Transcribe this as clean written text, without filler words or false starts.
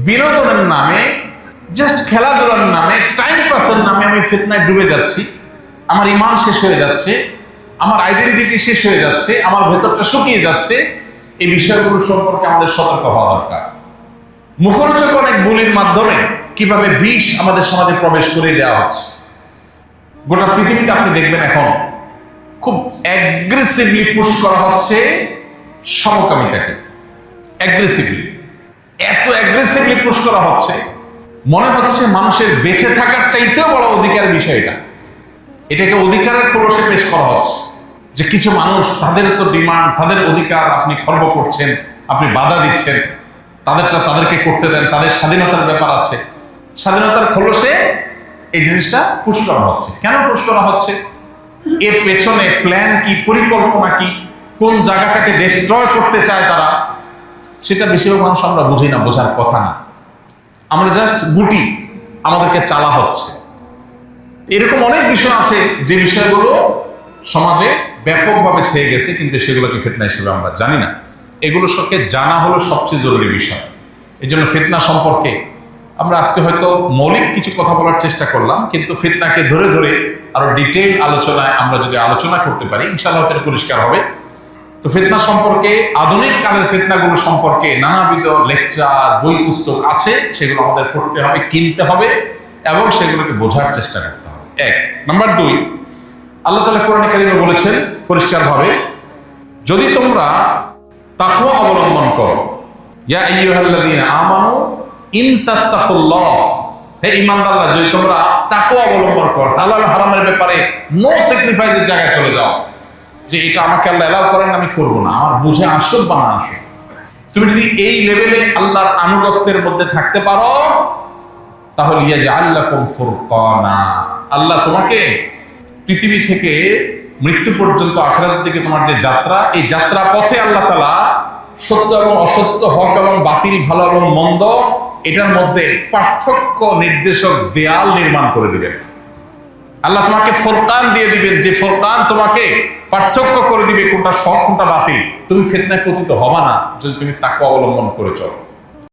বিনোদনের নামে, জাস্ট খেলাধুলার নামে, টাইম পাসের নামে আমি ফিতনায় ডুবে যাচ্ছি, আমার ইমান শেষ হয়ে যাচ্ছে, আমার আইডেন্টিটি শেষ হয়ে যাচ্ছে, আমার ভেতরটা শুকিয়ে যাচ্ছে। এই বিষয়গুলো সম্পর্কে আমাদের সতর্ক হওয়া দরকার। মুখরোচক অনেক বলির মাধ্যমে কিভাবে বিষ আমাদের সমাজে প্রবেশ করে দেওয়া হচ্ছে। গোটা পৃথিবীতে আপনি দেখবেন এখন খুব অ্যাগ্রেসিভলি পুশ করা হচ্ছে সমকামিতাকে। অ্যাগ্রেসিভলি, এত অ্যাগ্রেসিভলি পুশ করা হচ্ছে, মনে হচ্ছে মানুষের বেঁচে থাকার চাইতেও বড় অধিকার বিষয় এটা। এটাকে অধিকারের খোলসে পেশ করা হচ্ছে যে কিছু মানুষ, তাদের তো ডিমান্ড, তাদের অধিকার আপনি খর্ব করছেন, আপনি বাধা দিচ্ছেন, তাদেরটা তাদেরকে করতে দেন, তাদের স্বাধীনতার ব্যাপার আছে। স্বাধীনতার খোলসে এই জিনিসটা পুশ করা হচ্ছে। কেন পুশ করা হচ্ছে? এর পেছনে প্ল্যান কি, পরিকল্পনা কি, কোন জায়গাটাকে ডিস্ট্রয় করতে চায় তারা, সেটা বেশিরভাগ মানুষ আমরা বুঝি না, বোঝার কথা না। আমরা জাস্ট গুটি, আমাদেরকে চালা হচ্ছে। এরকম অনেক বিষয় আছে যে বিষয়গুলো সমাজে ব্যাপকভাবে ছেয়ে গেছে, কিন্তু সেগুলোকে ফিতনা হিসেবে আমরা জানি না। এগুলোর সঙ্গে জানা হলো সবচেয়ে জরুরি বিষয়। এই জন্য ফিতনা সম্পর্কে আমরা আজকে হয়তো মৌলিক কিছু কথা বলার চেষ্টা করলাম, কিন্তু ফিতনাকে ধরে ধরে আরো ডিটেইল আলোচনায় আমরা যদি আলোচনা করতে পারি, ইনশাআল্লাহ সেটা পরিষ্কার হবে। তো ফিতনা সম্পর্কে, আধুনিক কালের ফিতনাগুলো সম্পর্কে নানাবিধ লেকচার, বই পুস্তক আছে, সেগুলো আমাদের পড়তে হবে, কিনতে হবে এবং সেগুলোকে বোঝার চেষ্টা করতে হবে। এক নাম্বার 2, আল্লাহ তাআলা কোরআনে কারিমে বলেছেন পরিষ্কারভাবে, যদি তোমরা তাকওয়া অবলম্বন করো, ইয়া আইয়ুহাল্লাযীনা আমানু ইন তাত্তাকুল্লাহ, হে ঈমানদাররা, যদি তোমরা তাকওয়া অবলম্বন করো, হালাল হারামের ব্যাপারে নো স্যাক্রিফাইসের জায়গায় চলে যাও, যে এটা আমাকে আল্লাহ এলাও করেন, আমি করব না, আমার বুঝে আসুক বা না আসুক। তুমি যদি এই লেভেলে আল্লাহর আনুগত্যের মধ্যে থাকতে পারো, তাহলে ইয়াজআল লাকুম ফুরকানা, আল্লাহ তোমাকে পৃথিবী থেকে মৃত্যু পর্যন্ত আখিরাতের দিকে তোমার যে যাত্রা, এই যাত্রা পথে আল্লাহ তাআলা সত্য এবং অসত্য, হক এবং বাতিল, ভালো এবং মন্দ, এটার মধ্যে পার্থক্য নির্দেশক দেয়াল নির্মাণ করে দিবেন। আল্লাহ তোমাকে ফুরকান দিয়ে দিবেন, যে ফুরকান তোমাকে পার্থক্য করে দিবে কোনটা সৎ কোনটা বাতিল। তুমি ফিতনায় পতিত হবা না যদি তুমি তাকওয়া অবলম্বন করে চলো।